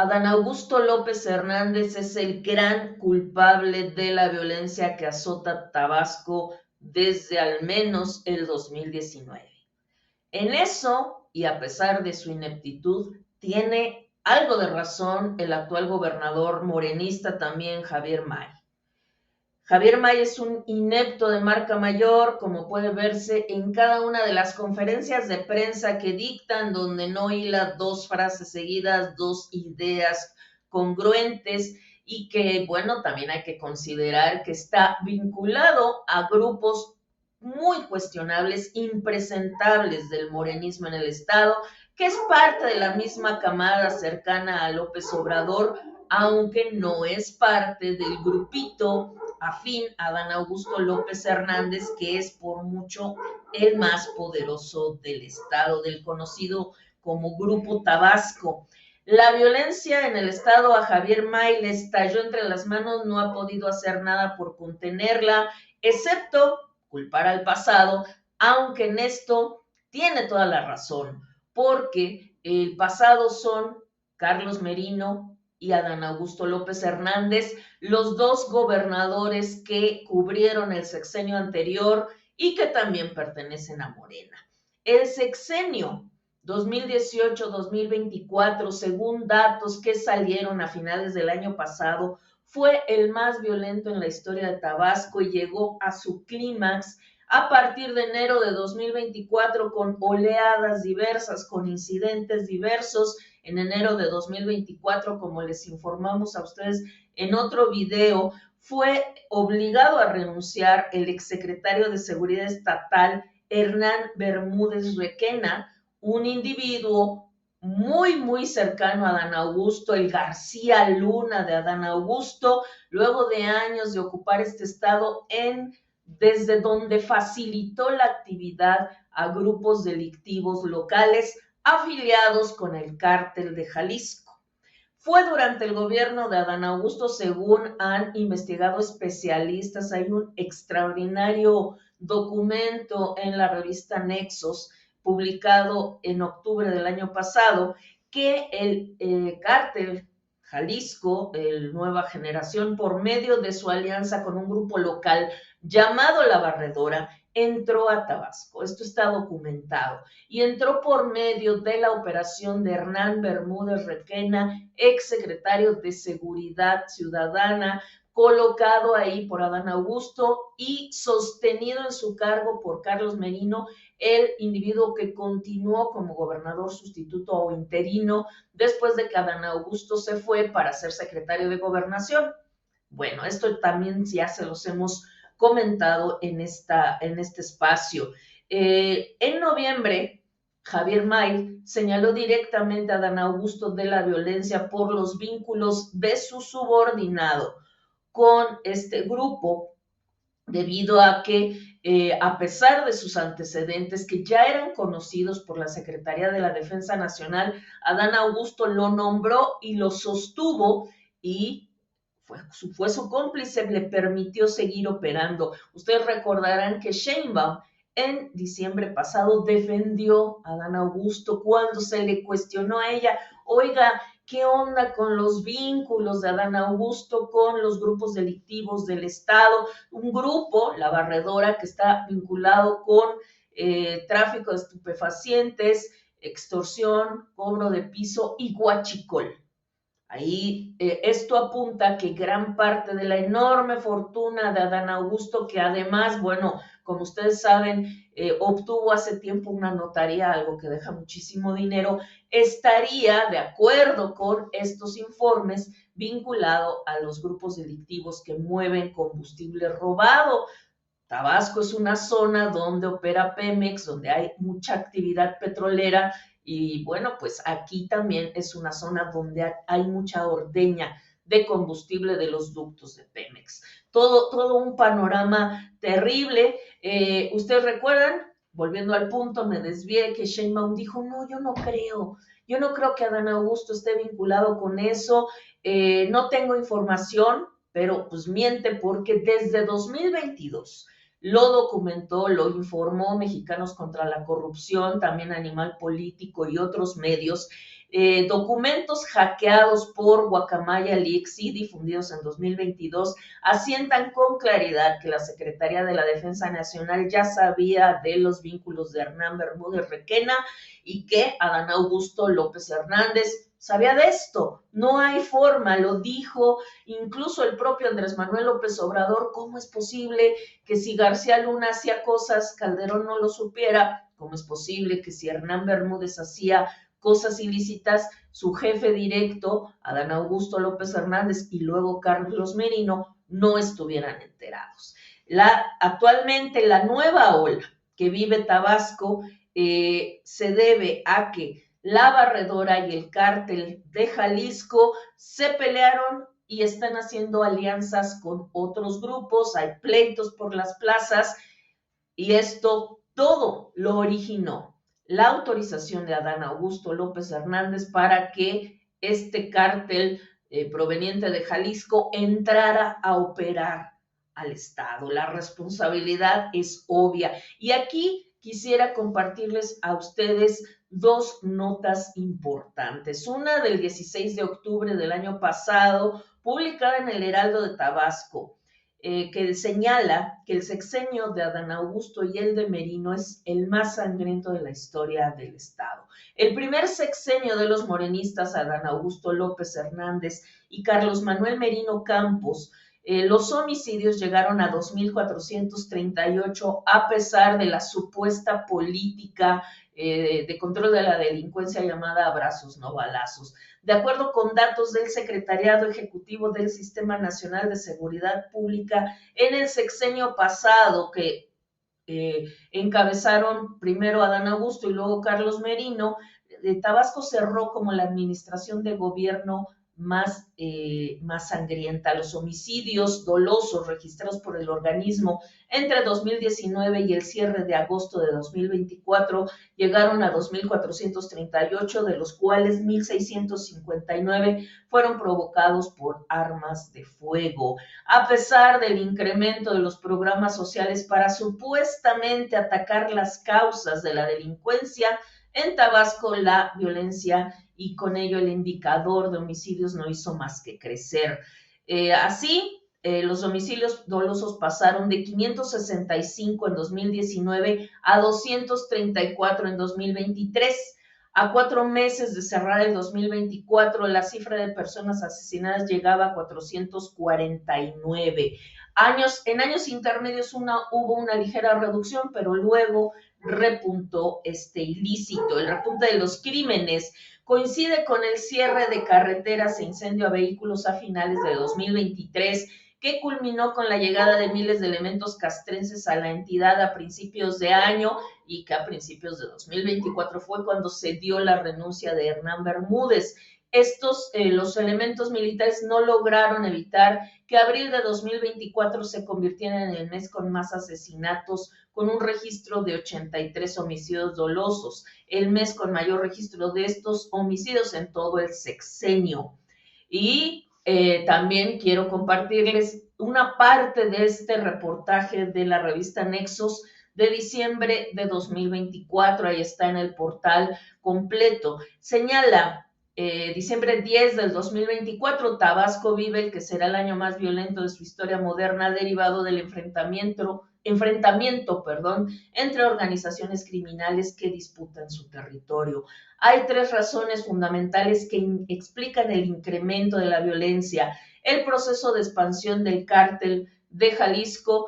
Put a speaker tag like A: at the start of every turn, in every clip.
A: Adán Augusto López Hernández es el gran culpable de la violencia que azota Tabasco desde al menos el 2019. En eso, y a pesar de su ineptitud, tiene algo de razón el actual gobernador morenista también, Javier May. Javier May es un inepto de marca mayor, como puede verse en cada una de las conferencias de prensa que dictan, donde no hila dos frases seguidas, dos ideas congruentes y que, bueno, también hay que considerar que está vinculado a grupos muy cuestionables, impresentables del morenismo en el Estado, que es parte de la misma camada cercana a López Obrador, aunque no es parte del grupito afín a Adán Augusto López Hernández, que es por mucho el más poderoso del Estado, del conocido como Grupo Tabasco. La violencia en el Estado a Javier May le estalló entre las manos, no ha podido hacer nada por contenerla, excepto culpar al pasado, aunque en esto tiene toda la razón, porque el pasado son Carlos Merino y Adán Augusto López Hernández, los dos gobernadores que cubrieron el sexenio anterior y que también pertenecen a Morena. El sexenio 2018-2024, según datos que salieron a finales del año pasado, fue el más violento en la historia de Tabasco y llegó a su clímax a partir de enero de 2024 con oleadas diversas, con incidentes diversos. En enero de 2024, como les informamos a ustedes en otro video, fue obligado a renunciar el exsecretario de Seguridad Estatal, Hernán Bermúdez Requena, un individuo muy cercano a Adán Augusto, el García Luna de Adán Augusto, luego de años de ocupar este estado desde donde facilitó la actividad a grupos delictivos locales afiliados con el cártel de Jalisco. Fue durante el gobierno de Adán Augusto, según han investigado especialistas, hay un extraordinario documento en la revista Nexos, publicado en octubre del año pasado, que el cártel Jalisco, el Nueva Generación, por medio de su alianza con un grupo local llamado La Barredora, entró a Tabasco. Esto está documentado. Y entró por medio de la operación de Hernán Bermúdez Requena, exsecretario de Seguridad Ciudadana, colocado ahí por Adán Augusto y sostenido en su cargo por Carlos Merino, el individuo que continuó como gobernador sustituto o interino después de que Adán Augusto se fue para ser secretario de Gobernación. Bueno, esto también ya se los hemos comentado en este espacio. En noviembre, Javier May señaló directamente a Adán Augusto de la violencia por los vínculos de su subordinado con este grupo, debido a que a pesar de sus antecedentes que ya eran conocidos por la Secretaría de la Defensa Nacional, Adán Augusto lo nombró y lo sostuvo y fue su cómplice, le permitió seguir operando. Ustedes recordarán que Sheinbaum en diciembre pasado defendió a Adán Augusto cuando se le cuestionó a ella, oiga, ¿qué onda con los vínculos de Adán Augusto con los grupos delictivos del Estado? Un grupo, La Barredora, que está vinculado con tráfico de estupefacientes, extorsión, cobro de piso y huachicol. Ahí esto apunta que gran parte de la enorme fortuna de Adán Augusto, que además, bueno, como ustedes saben, obtuvo hace tiempo una notaría, algo que deja muchísimo dinero, estaría, de acuerdo con estos informes, vinculado a los grupos delictivos que mueven combustible robado. Tabasco es una zona donde opera Pemex, donde hay mucha actividad petrolera y bueno, pues aquí también es una zona donde hay mucha ordeña de combustible de los ductos de Pemex. Todo un panorama terrible. ¿Ustedes recuerdan? Volviendo al punto, me desvié que Sheinbaum dijo, no, yo no creo que Adán Augusto esté vinculado con eso, no tengo información, pero pues miente porque desde 2022 lo documentó, lo informó Mexicanos contra la Corrupción, también Animal Político y otros medios. Documentos hackeados por Guacamaya Leaks y difundidos en 2022 asientan con claridad que la Secretaría de la Defensa Nacional ya sabía de los vínculos de Hernán Bermúdez Requena y que Adán Augusto López Hernández sabía de esto. No hay forma, lo dijo incluso el propio Andrés Manuel López Obrador. ¿Cómo es posible que si García Luna hacía cosas, Calderón no lo supiera? ¿Cómo es posible que si Hernán Bermúdez hacía cosas ilícitas, su jefe directo, Adán Augusto López Hernández y luego Carlos Merino, no estuvieran enterados? Actualmente la nueva ola que vive Tabasco se debe a que la Barredora y el Cártel de Jalisco se pelearon y están haciendo alianzas con otros grupos, hay pleitos por las plazas y esto todo lo originó la autorización de Adán Augusto López Hernández para que este cártel proveniente de Jalisco entrara a operar al Estado. La responsabilidad es obvia. Y aquí quisiera compartirles a ustedes dos notas importantes. Una del 16 de octubre del año pasado, publicada en el Heraldo de Tabasco, que señala que el sexenio de Adán Augusto y el de Merino es el más sangriento de la historia del Estado. El primer sexenio de los morenistas, Adán Augusto López Hernández y Carlos Manuel Merino Campos, los homicidios llegaron a 2.438 a pesar de la supuesta política de control de la delincuencia llamada abrazos no balazos. De acuerdo con datos del Secretariado Ejecutivo del Sistema Nacional de Seguridad Pública, en el sexenio pasado que encabezaron primero Adán Augusto y luego Carlos Merino, Tabasco cerró como la administración de gobierno más sangrienta. Los homicidios dolosos registrados por el organismo entre 2019 y el cierre de agosto de 2024 llegaron a 2.438, de los cuales 1.659 fueron provocados por armas de fuego. A pesar del incremento de los programas sociales para supuestamente atacar las causas de la delincuencia, en Tabasco la violencia y con ello el indicador de homicidios no hizo más que crecer. Así, los homicidios dolosos pasaron de 565 en 2019 a 234 en 2023. A 4 meses de cerrar el 2024, la cifra de personas asesinadas llegaba a 449. En años intermedios hubo una ligera reducción, pero luego repuntó este ilícito. El repunte de los crímenes coincide con el cierre de carreteras e incendio a vehículos a finales de 2023, que culminó con la llegada de miles de elementos castrenses a la entidad a principios de año y que a principios de 2024 fue cuando se dio la renuncia de Hernán Bermúdez. Los elementos militares no lograron evitar que abril de 2024 se convirtiera en el mes con más asesinatos, con un registro de 83 homicidios dolosos, el mes con mayor registro de estos homicidios en todo el sexenio. Y también quiero compartirles una parte de este reportaje de la revista Nexos de diciembre de 2024, ahí está en el portal completo. Señala, diciembre 10 del 2024, Tabasco vive el que será el año más violento de su historia moderna, derivado del enfrentamiento entre organizaciones criminales que disputan su territorio. Hay 3 razones fundamentales que explican el incremento de la violencia: el proceso de expansión del cártel de Jalisco,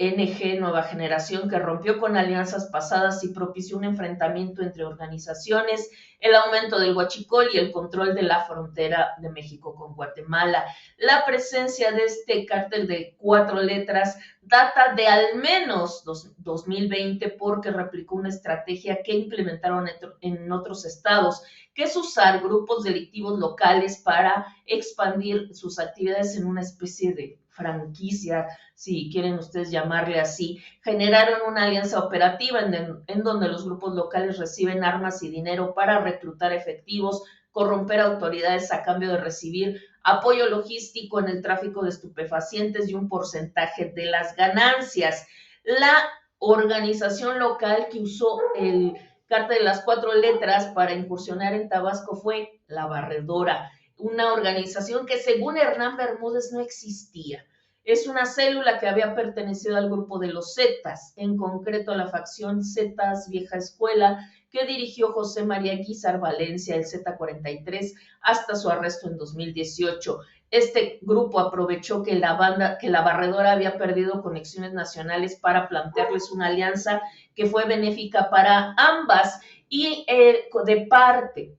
A: NG Nueva Generación, que rompió con alianzas pasadas y propició un enfrentamiento entre organizaciones, el aumento del huachicol y el control de la frontera de México con Guatemala. La presencia de este cártel de 4 letras data de al menos 2020, porque replicó una estrategia que implementaron en otros estados, que es usar grupos delictivos locales para expandir sus actividades en una especie de franquicia, si quieren ustedes llamarle así. Generaron una alianza operativa en donde los grupos locales reciben armas y dinero para reclutar efectivos, corromper autoridades a cambio de recibir apoyo logístico en el tráfico de estupefacientes y un porcentaje de las ganancias. La organización local que usó Cártel de las Cuatro Letras para incursionar en Tabasco fue La Barredora, una organización que según Hernán Bermúdez no existía. Es una célula que había pertenecido al grupo de los Zetas, en concreto a la facción Zetas Vieja Escuela, que dirigió José María Guízar Valencia, el Z43, hasta su arresto en 2018. Este grupo aprovechó que la Barredora había perdido conexiones nacionales para plantearles una alianza que fue benéfica para ambas y de parte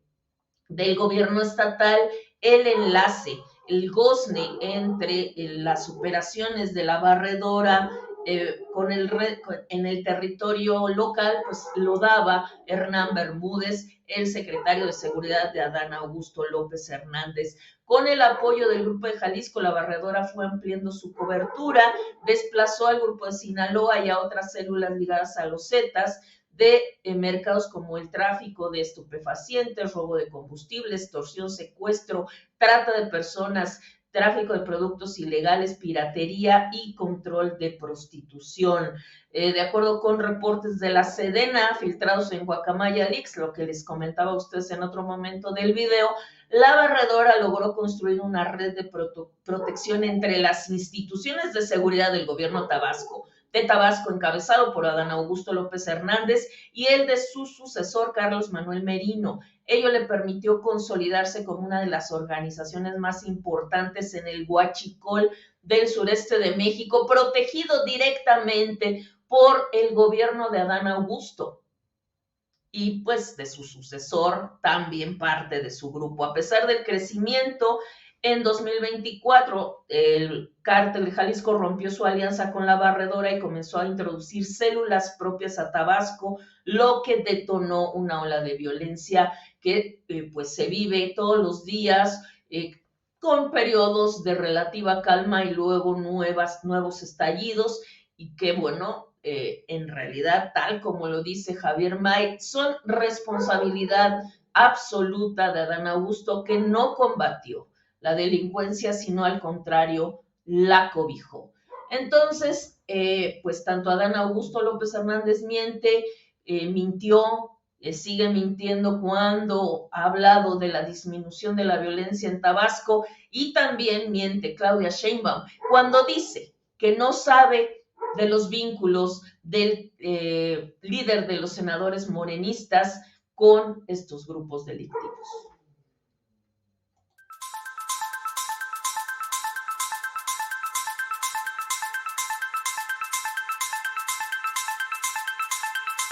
A: del gobierno estatal el enlace, el gozne entre las operaciones de la Barredora en el territorio local, pues lo daba Hernán Bermúdez, el secretario de Seguridad de Adán Augusto López Hernández. Con el apoyo del Grupo de Jalisco, la Barredora fue ampliando su cobertura, desplazó al Grupo de Sinaloa y a otras células ligadas a los Zetas de mercados como el tráfico de estupefacientes, robo de combustibles, extorsión, secuestro, trata de personas, tráfico de productos ilegales, piratería y control de prostitución. De acuerdo con reportes de la Sedena filtrados en Guacamaya Leaks, lo que les comentaba a ustedes en otro momento del video, la Barredora logró construir una red de protección entre las instituciones de seguridad del gobierno de Tabasco, encabezado por Adán Augusto López Hernández, y el de su sucesor, Carlos Manuel Merino. Ello le permitió consolidarse como una de las organizaciones más importantes en el huachicol del sureste de México, protegido directamente por el gobierno de Adán Augusto y pues de su sucesor, también parte de su grupo. A pesar del crecimiento, en 2024 el cártel de Jalisco rompió su alianza con la Barredora y comenzó a introducir células propias a Tabasco, lo que detonó una ola de violencia que pues se vive todos los días, con periodos de relativa calma y luego nuevos estallidos, y que bueno, en realidad, tal como lo dice Javier May, son responsabilidad absoluta de Adán Augusto, que no combatió la delincuencia, sino al contrario, la cobijó. Entonces, pues tanto Adán Augusto López Hernández mintió, sigue mintiendo cuando ha hablado de la disminución de la violencia en Tabasco, y también miente Claudia Sheinbaum cuando dice que no sabe de los vínculos del líder de los senadores morenistas con estos grupos delictivos.